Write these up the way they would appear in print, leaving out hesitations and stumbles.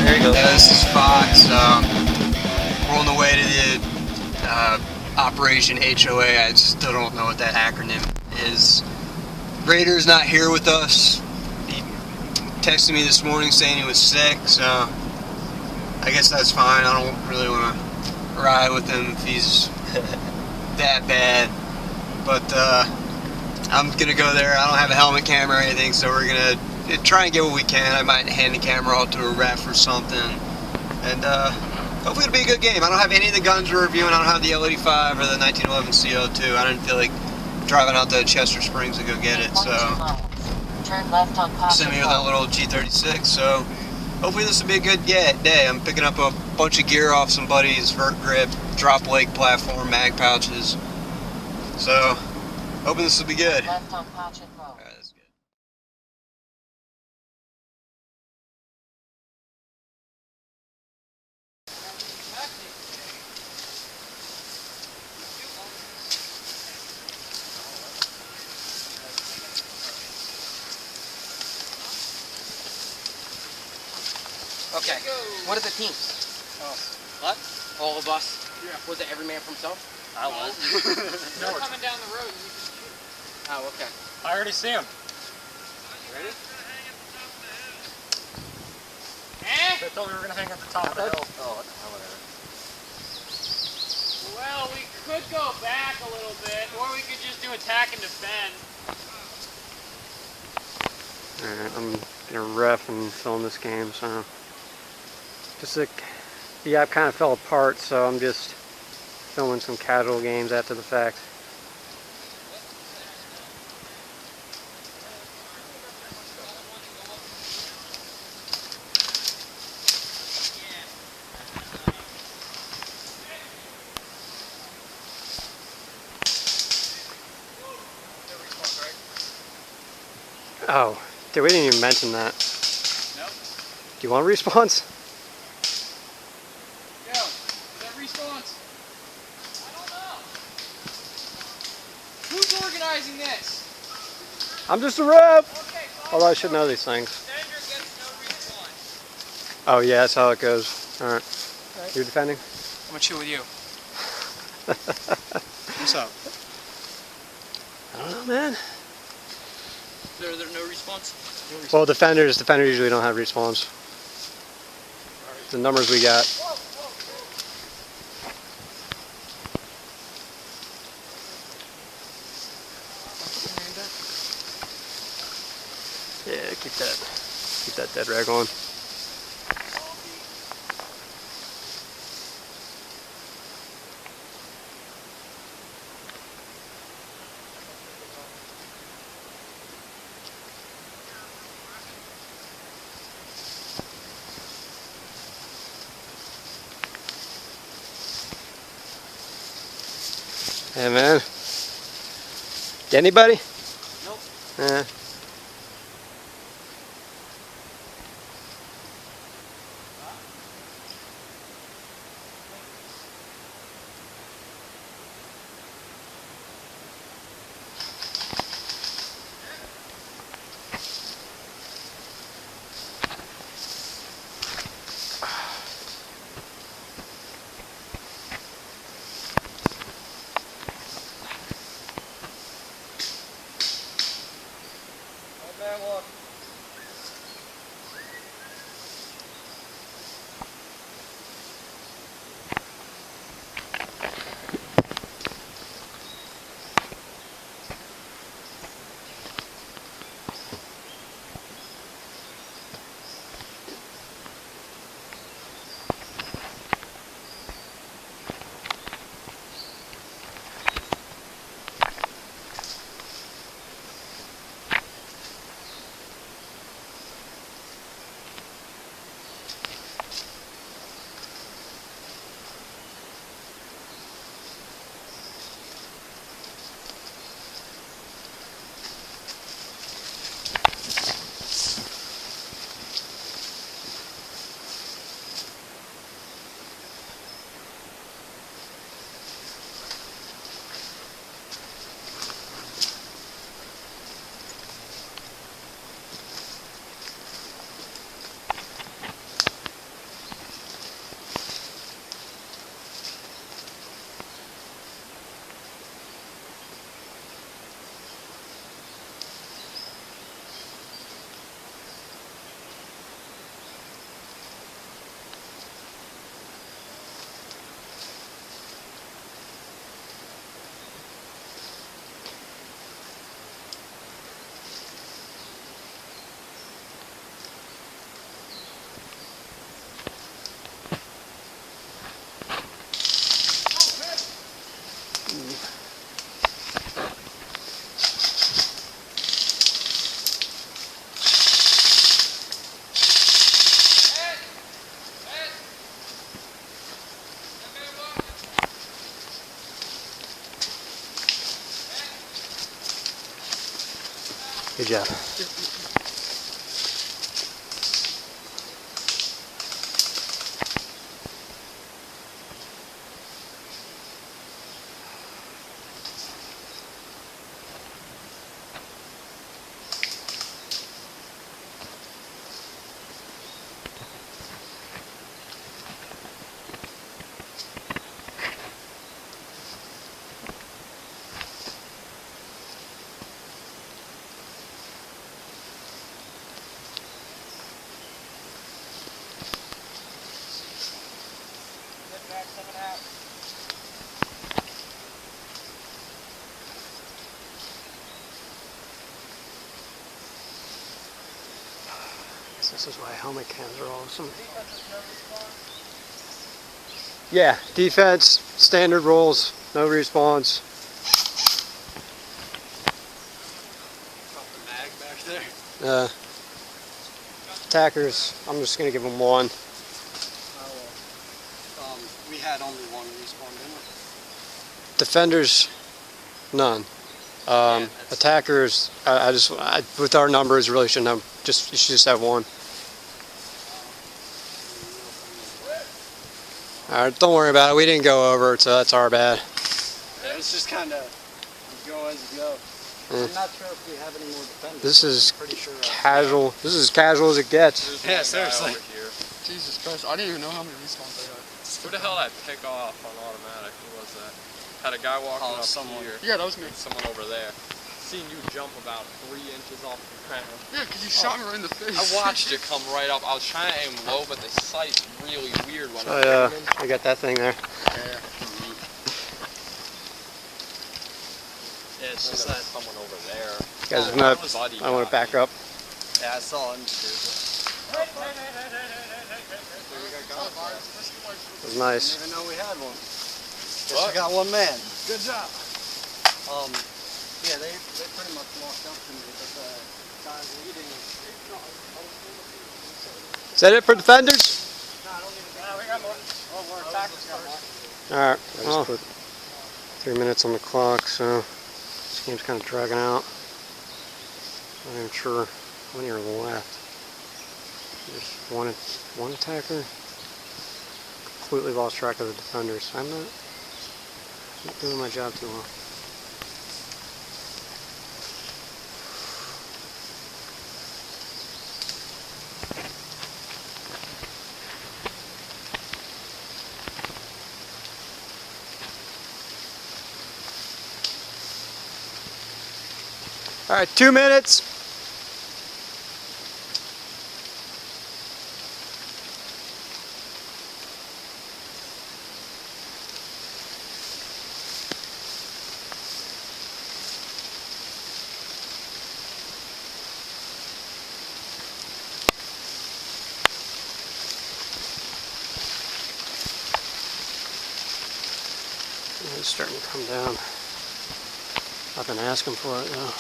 There you go. This is Fox. We're on the way to the Operation HOA. I still don't know what that acronym is. Raider's not here with us. He texted me this morning saying he was sick, so I guess that's fine. I don't really want to ride with him if he's that bad. But I'm going to go there. I don't have a helmet camera or anything, so we're going to try and get what we can. I might hand the camera off to a ref or something. And hopefully it'll be a good game. I don't have any of the guns we're reviewing. I don't have the L85 or the 1911 CO2. I didn't feel like driving out to Chester Springs to go get it, so turn left on sent me with that little G36, so hopefully this will be a good day. I'm picking up a bunch of gear off some buddies, vert grip, drop leg platform, mag pouches, so hoping this will be good. Left on Patchen Road. All right, that's good. Okay, what are the teams? What? All of us? Yeah. Was it every man for himself? I was. They're coming down the road. You can shoot. Oh, okay. I already see them. Ready? They thought we were going to hang at the top of the hill. Oh, whatever. Well, we could go back a little bit, or we could just do attack and defend. Alright, I'm gonna ref and film this game, so just like the app kind of fell apart, so I'm just filming some casual games after the fact. Oh, dude, we didn't even mention that. Nope. Do you want a response? Yo, is that response? I don't know. Who's organizing this? I'm just a rep! Okay, Although I should know these things. defender gets no response. Oh yeah, that's how it goes. Alright. You're defending? I'm gonna chill with you. What's up? I don't know, man. Is there no response? Well, defenders usually don't have respawns. The numbers we got. Yeah, keep that dead rag on. Hey man, get anybody? Nope. Eh. Good job. This is why helmet cams are awesome. Yeah, defense, standard rules, no respawns. Attackers, I'm just going to give them one. We had only one respawn, didn't we? Defenders, none. Attackers, with our numbers, really shouldn't have. You should just have one. All right, don't worry about it. We didn't go over it, so that's our bad. Yeah, it's just kind of go as you go. I'm not sure if we have any more defenders. This is pretty sure, casual. This is as casual as it gets. Yeah, seriously. Jesus Christ, I didn't even know how many respawns I got. Who the hell did I pick off on automatic? Who was that? Had a guy walking up here. Yeah, that was me. Someone over there. Seen you jump about 3 inches off the ground. Yeah, because you shot me right in the face. I watched it come right up. I was trying to aim low, but the sight's really weird when Oh yeah, I got that thing there. Yeah. Yeah, it's just that someone over there. Guys, I want to back up. Yeah, I saw him too. It was nice. Didn't even know we had one. Guess we got one man. Good job. Yeah, they pretty much walked up to me, but the guy leading. Is that it for defenders? We got more. Oh, we're attackers got more. All right. I just put 3 minutes on the clock, so this game's kind of dragging out. I'm not even sure how many are left. There's one attacker. Completely lost track of the defenders. I'm not doing my job too well. All right, 2 minutes. It's starting to come down. I've been asking for it now.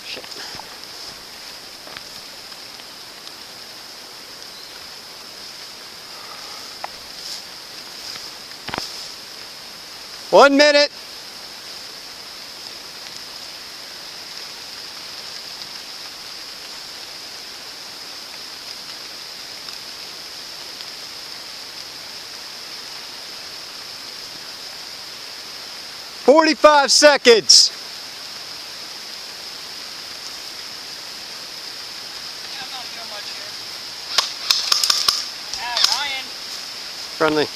Shit. One minute. "45 seconds. I'm not doing much here. Ryan, Friendly. do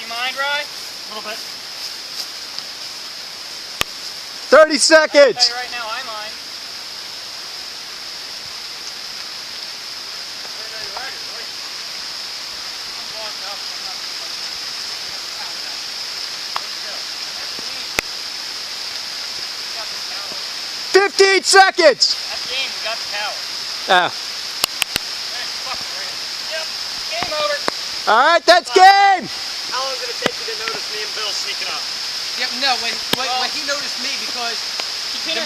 you mind, Ryan? A little bit. 30 seconds. I'll tell you right now, I mind. I'm blocked up. I'm not. 15 seconds. That's game. We got the tower. Ah. Yep. Game over. All right, that's game. How long did it take you to notice me and Bill sneaking up? Yep, no, when he noticed me because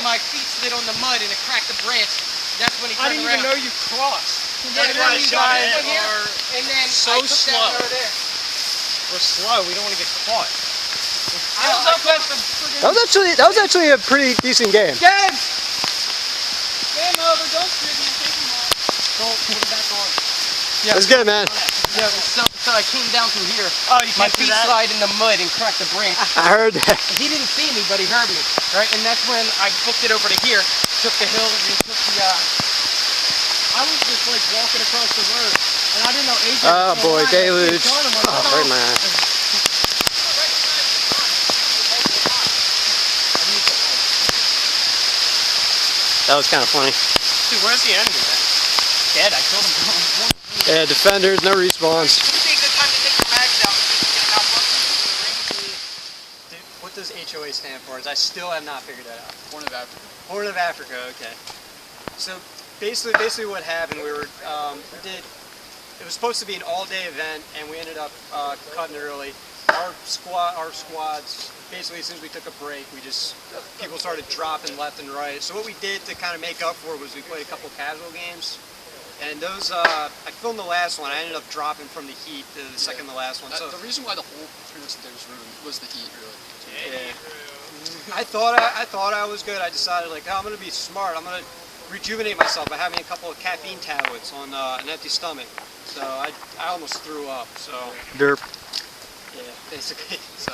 my feet slid on the mud and it cracked the branch, That's when he I turned didn't around. even know you crossed. Yeah, That's then why you shot guys it. went here, and then so I took slow. that over there. We're slow. We don't want to get caught. That was actually a pretty decent game. Game over. Don't shoot me. I'm taking mine. Don't put it back on. It was good, man. Yeah, so I came down through here. Oh, you My can't do feet that? slide in the mud and cracked the branch. I heard that. He didn't see me, but he heard me, right? And that's when I booked it over to here, took the hill, and took the, I was just like walking across the road, and I didn't know AJ. Oh was boy, going on. deluge. I'm like, Oh, right in my eye. That was kind of funny. Dude, where's the enemy at? Dead. I killed him. Yeah, defenders, no respawns. Would be a good time to take your mags out and get them out. What does HOA stand for? I still have not figured that out. Horn of Africa. Horn of Africa. Okay. So basically what happened, we did. It was supposed to be an all-day event, and we ended up cutting early. Our squads, basically as soon as we took a break, people started dropping left and right. So what we did to kind of make up for it was we played a couple casual games. And those, I filmed the last one. I ended up dropping from the heat to the second to last one. So The reason why the whole pretty much the day was ruined was the heat, really. yeah. I thought I was good. I decided like, oh, I'm gonna be smart. I'm gonna rejuvenate myself by having a couple of caffeine tablets on an empty stomach. So I almost threw up. So Derp. yeah, basically. So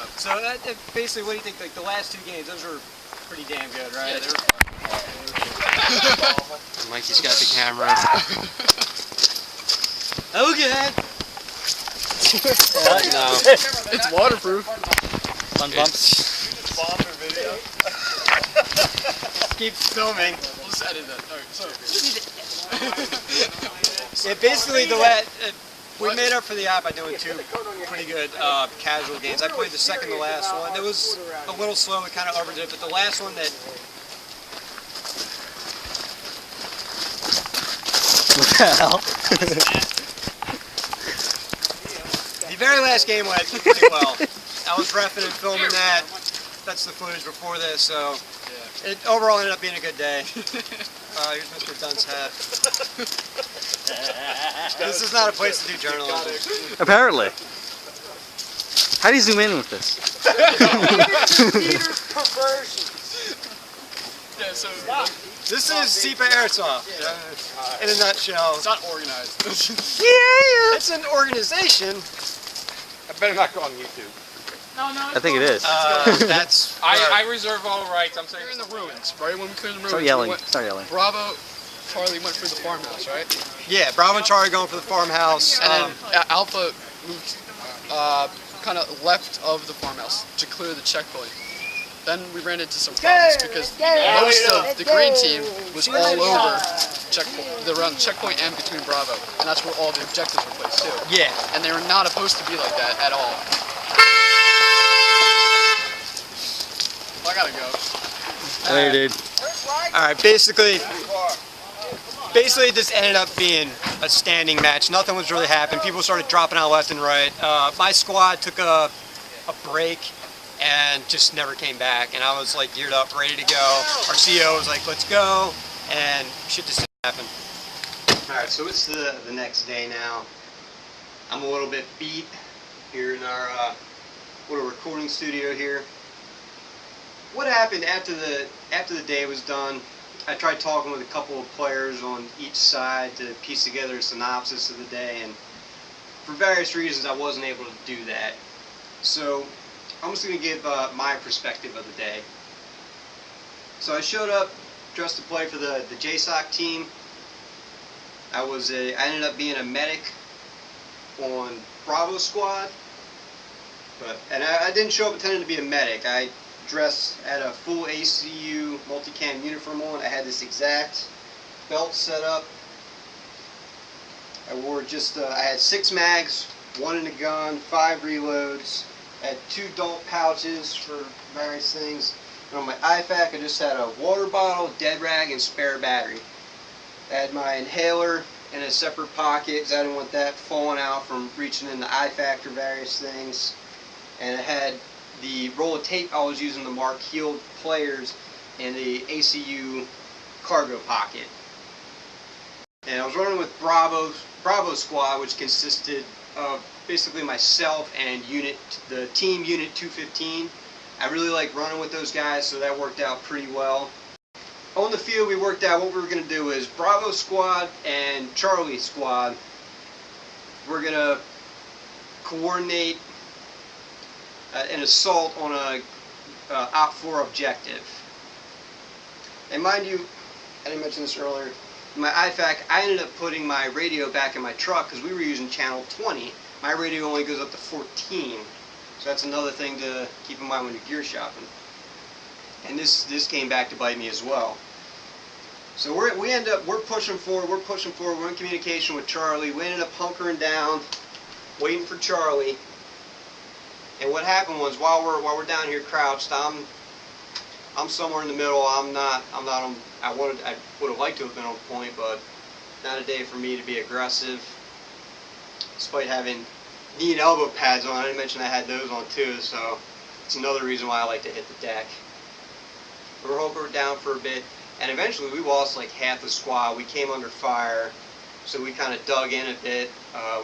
basically, what do you think? Like the last two games, those were pretty damn good, right? Yeah, they were Mikey's got the camera. Okay. No. It's waterproof. Fun bumps. Keep filming. We'll just edit that. Alright, so. Yeah, basically we made up for the app by doing two pretty good casual games. I played the second to last one. It was a little slow. We kind of overdid it, but the last one that. What the hell? The very last game went pretty well. I was reffing and filming that. That's the footage before this, so it overall ended up being a good day. Here's Mr. Dunn's hat. This is not a place to do journalism. Apparently. How do you zoom in with this? Yeah, so This is SEPA Airsoft, in a nutshell. it's not organized. Yeah. It's an organization. I better not go on YouTube. I think it is. That's. I reserve all rights. I'm saying We're in the ruins, right? When we cleared the ruins, Start yelling. we went, Start yelling. Bravo, Charlie went for the farmhouse, right? Yeah, Bravo and Charlie going for the farmhouse. And then Alpha moved kind of left of the farmhouse to clear the checkpoint. Then we ran into some problems because most of the green team was all over checkpoint, around checkpoint and between Bravo, and that's where all the objectives were placed too. Yeah. And they were not supposed to be like that at all. I gotta go. Hey, dude. All right. Basically, it just ended up being a standing match. Nothing was really happening. People started dropping out left and right. My squad took a break and just never came back. And I was like geared up, ready to go. Our CEO was like, "Let's go," and shit just didn't happen. All right. So it's the next day now. I'm a little bit beat here in our little recording studio here. What happened after the day was done? I tried talking with a couple of players on each side to piece together a synopsis of the day, and for various reasons I wasn't able to do that. So I'm just going to give my perspective of the day. So I showed up dressed to play for the JSOC team. I ended up being a medic on Bravo squad, and I didn't show up intending to be a medic. I dressed at a full ACU multicam uniform on. I had this exact belt set up. I wore I had 6 mags, 1 in the gun, 5 reloads. I had 2 adult pouches for various things. And on my IFAK I just had a water bottle, dead rag, and spare battery. I had my inhaler in a separate pocket because I didn't want that falling out from reaching in the IFAK for various things. And I had the roll of tape I was using to mark healed players in the ACU cargo pocket. And I was running with Bravo Squad, which consisted of basically myself and the team unit 215. I really like running with those guys, so that worked out pretty well. On the field, we worked out what we were going to do is Bravo Squad and Charlie Squad. We're going to coordinate an assault on a Op 4 objective. And mind you, I didn't mention this earlier, in my IFAC, I ended up putting my radio back in my truck because we were using channel 20. My radio only goes up to 14. So that's another thing to keep in mind when you're gear shopping. And this came back to bite me as well. So we're pushing forward, we're in communication with Charlie. We ended up hunkering down, waiting for Charlie. And what happened was while we're down here crouched, I'm somewhere in the middle. I'm not on. I would have liked to have been on point, but not a day for me to be aggressive. Despite having knee and elbow pads on, I didn't mention I had those on too. So it's another reason why I like to hit the deck. We're hunkered down for a bit, and eventually we lost like half the squad. We came under fire, so we kind of dug in a bit.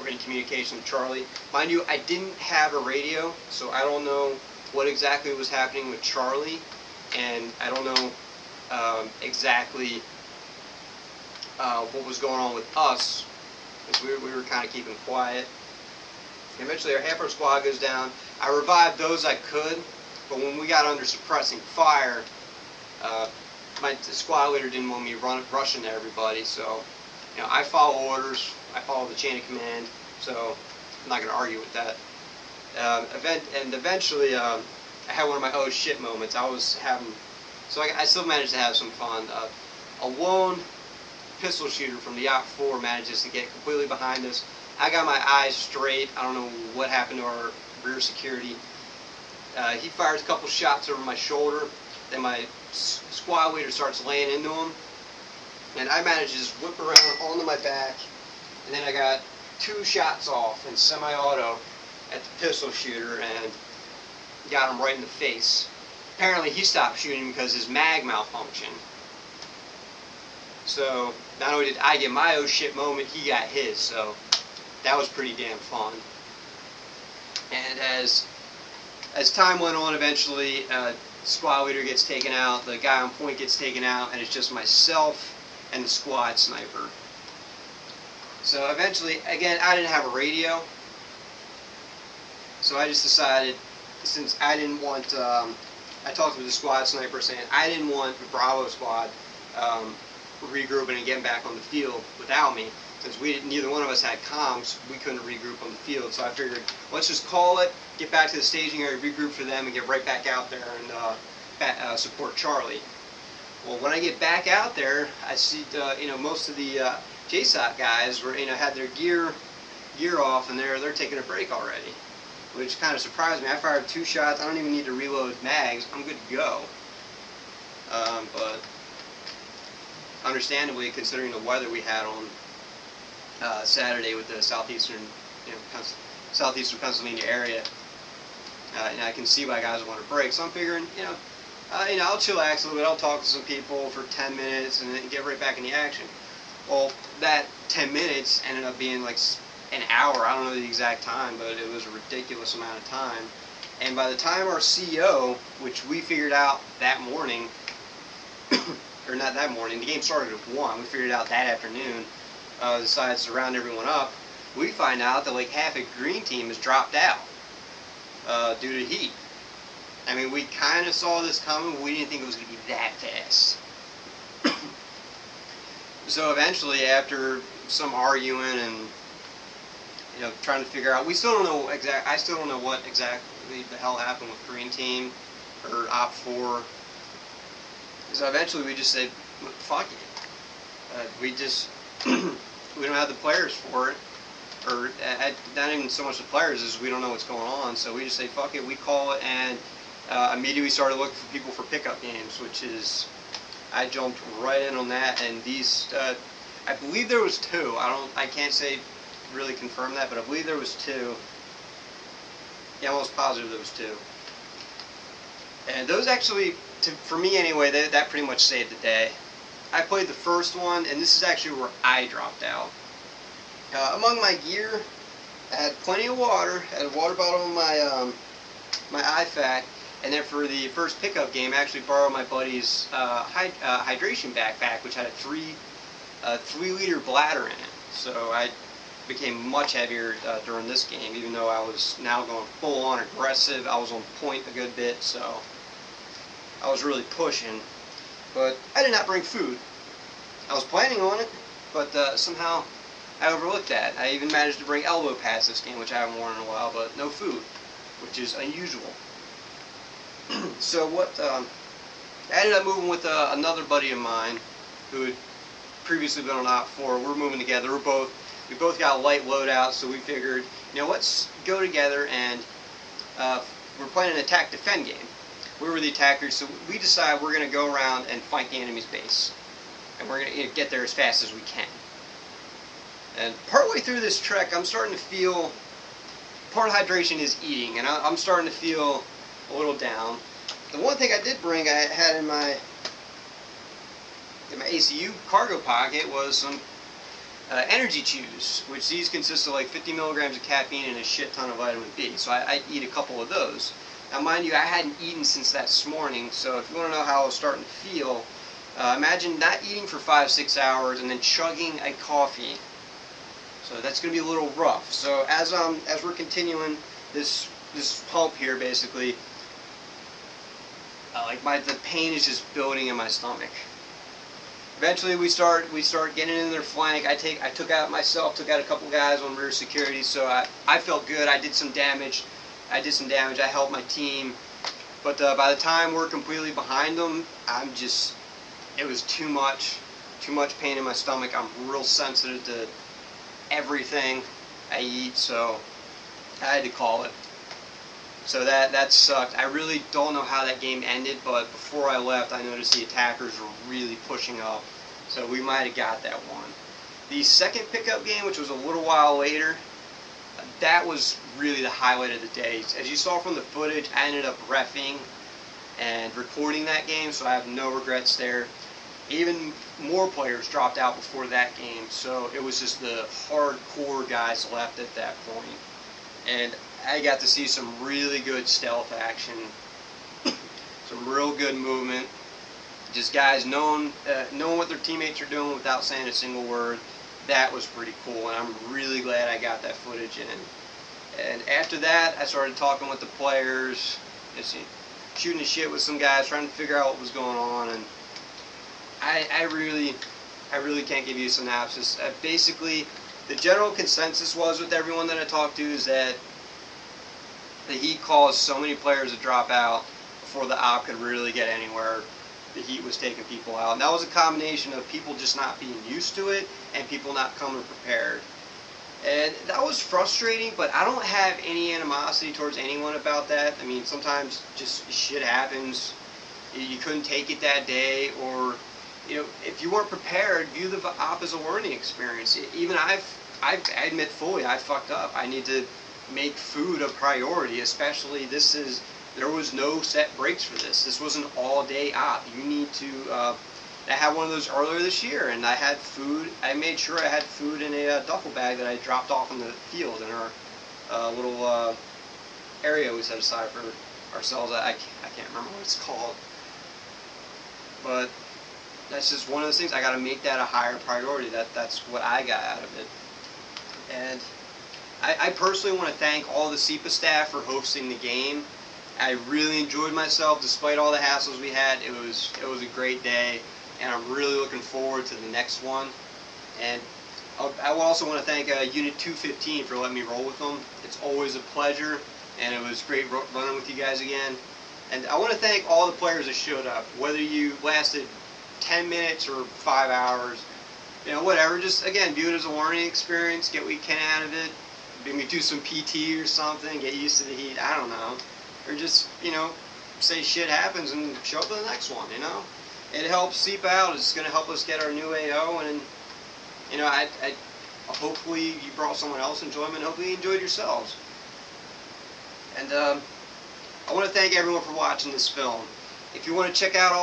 We're in communication with Charlie. Mind you, I didn't have a radio, so I don't know what exactly was happening with Charlie. And I don't know exactly what was going on with us, because we were kind of keeping quiet. Eventually, half our squad goes down. I revived those I could, but when we got under suppressing fire, my squad leader didn't want me rushing to everybody. So, you know, I follow orders. I follow the chain of command. So I'm not going to argue with that. Eventually. I had one of my oh shit moments. I still managed to have some fun. A lone pistol shooter from the Op 4 manages to get completely behind us. I got my eyes straight. I don't know what happened to our rear security. He fires a couple shots over my shoulder. Then my squad leader starts laying into him. And I managed to just whip around onto my back. And then I got 2 shots off in semi-auto at the pistol shooter, and got him right in the face. Apparently he stopped shooting because his mag malfunctioned. So not only did I get my oh shit moment, he got his. So that was pretty damn fun. And as time went on, eventually squad leader gets taken out, the guy on point gets taken out, and it's just myself and the squad sniper. So eventually, again, I didn't have a radio, so I just decided, since I didn't want, I talked with the squad sniper saying I didn't want the Bravo squad regrouping and getting back on the field without me. Since neither one of us had comms, we couldn't regroup on the field. So I figured, let's just call it, get back to the staging area, regroup for them, and get right back out there and support Charlie. Well, when I get back out there, I see most of the JSOC guys were had their gear off, and they're taking a break already, which kind of surprised me. I fired 2 shots. I don't even need to reload mags. I'm good to go. But understandably, considering the weather we had on Saturday with the southeastern Pennsylvania area, and I can see why guys want to break. So I'm figuring, I'll chillax a little bit. I'll talk to some people for 10 minutes and then get right back in the action. Well, that 10 minutes ended up being like an hour. I don't know the exact time, but it was a ridiculous amount of time. And by the time our CO, which we figured out that morning, or not that morning, the game started at 1, we figured it out that afternoon, decided to round everyone up, we find out that like half a green team has dropped out due to heat. I mean, we kind of saw this coming, but we didn't think it was going to be that fast. So eventually, after some arguing and trying to figure out, I still don't know what exactly the hell happened with green team or Op 4. So eventually, we just said, "Fuck it." We just we don't have the players for it, or not even so much the players as we don't know what's going on. So we just say, "Fuck it." We call it, and immediately started looking for people for pickup games, which is. I jumped right in on that, and these, I believe there was 2. I can't say really confirm that, but I believe there was 2. Yeah, I'm almost positive there was 2. And those actually, for me anyway, that pretty much saved the day. I played the first one, and this is actually where I dropped out. Among my gear, I had plenty of water. I had a water bottle in my my IFAC, and then for the first pickup game, I actually borrowed my buddy's hydration backpack, which had a 3-liter bladder in it. So I became much heavier during this game, even though I was now going full on aggressive. I was on point a good bit, so I was really pushing. But I did not bring food. I was planning on it, but somehow I overlooked that. I even managed to bring elbow pads this game, which I haven't worn in a while, but no food, which is unusual. So what? I ended up moving with another buddy of mine who had previously been on Op 4. We're moving together. We both got a light loadout, so we figured, you know, let's go together, and we're playing an attack-defend game. We were the attackers, so we decided we're going to go around and fight the enemy's base, and we're going to get there as fast as we can. And partway through this trek, I'm starting to feel, part of hydration is eating, and I'm starting to feel a little down. The one thing I did bring, I had in my ACU cargo pocket, was some energy chews, which these consist of like 50 milligrams of caffeine and a shit ton of vitamin B. So I eat a couple of those. Now mind you, I hadn't eaten since this morning, so if you want to know how I was starting to feel, imagine not eating for 5-6 hours and then chugging a coffee. So that's going to be a little rough. So as we're continuing this pump here, basically, the pain is just building in my stomach. Eventually we start getting in their flank. I took out a couple guys on rear security, so I felt good. I did some damage. I helped my team, but by the time we're completely behind them, it was too much pain in my stomach. I'm real sensitive to everything I eat, so I had to call it. So that sucked. I really don't know how that game ended, but before I left, I noticed the attackers were really pushing up, so we might have got that one. The second pickup game, which was a little while later, that was really the highlight of the day. As you saw from the footage, I ended up reffing and recording that game, so I have no regrets there. Even more players dropped out before that game, so it was just the hardcore guys left at that point. And I got to see some really good stealth action, some real good movement, just guys knowing what their teammates are doing without saying a single word. That was pretty cool, and I'm really glad I got that footage in. And after that, I started talking with the players, just shooting the shit with some guys, trying to figure out what was going on. And I really can't give you a synopsis. Basically, the general consensus was with everyone that I talked to is that the heat caused so many players to drop out before the op could really get anywhere. The heat was taking people out, and that was a combination of people just not being used to it and people not coming prepared. And that was frustrating, but I don't have any animosity towards anyone about that. I mean, sometimes just shit happens. You couldn't take it that day, or if you weren't prepared, view the op as a learning experience. Even I admit fully I fucked up. I need to make food a priority, especially there was no set breaks for this. This was an all-day op. You need to, I had one of those earlier this year, and I had food. I made sure I had food in a duffel bag that I dropped off in the field in our little area we set aside for ourselves. I can't remember what it's called. But that's just one of those things. I got to make that a higher priority. That's what I got out of it. And I personally want to thank all the SEPA staff for hosting the game. I really enjoyed myself despite all the hassles we had. It was a great day, and I'm really looking forward to the next one. And I also want to thank Unit 215 for letting me roll with them. It's always a pleasure, and it was great running with you guys again. And I want to thank all the players that showed up, whether you lasted 10 minutes or 5 hours, whatever. Just, again, view it as a learning experience, get what you can out of it. Maybe do some PT or something, get used to the heat, I don't know. Or just, say shit happens and show up to the next one, It helps SEPA out. It's going to help us get our new AO, and, hopefully you brought someone else enjoyment. Hopefully you enjoyed yourselves. And I want to thank everyone for watching this film. If you want to check out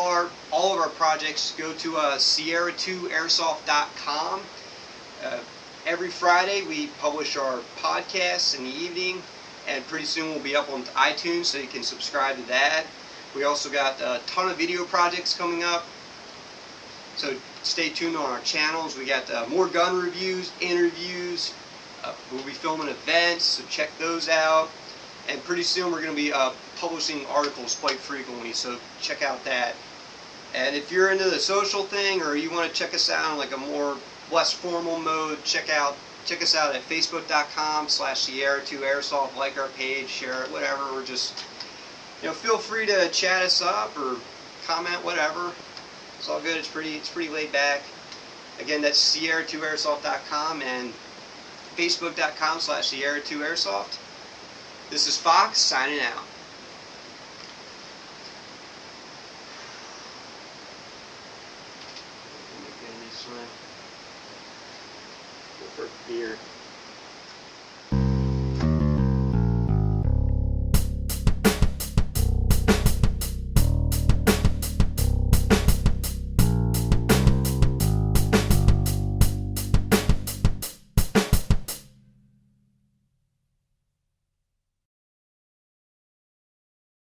all of our projects, go to Sierra2airsoft.com. Every Friday we publish our podcasts in the evening, and pretty soon we'll be up on iTunes, so you can subscribe to that. We also got a ton of video projects coming up, so stay tuned on our channels. We got more gun reviews, interviews. We'll be filming events, so check those out. And pretty soon we're going to be publishing articles quite frequently, so check out that. And if you're into the social thing, or you want to check us out in like a more less formal mode, check us out at facebook.com/Sierra2airsoft. Like our page, share it, whatever. We're just, feel free to chat us up or comment, whatever. It's all good. It's pretty laid back. Again, that's Sierra2airsoft.com and facebook.com/Sierra2airsoft. This is Fox signing out. Go for a beer.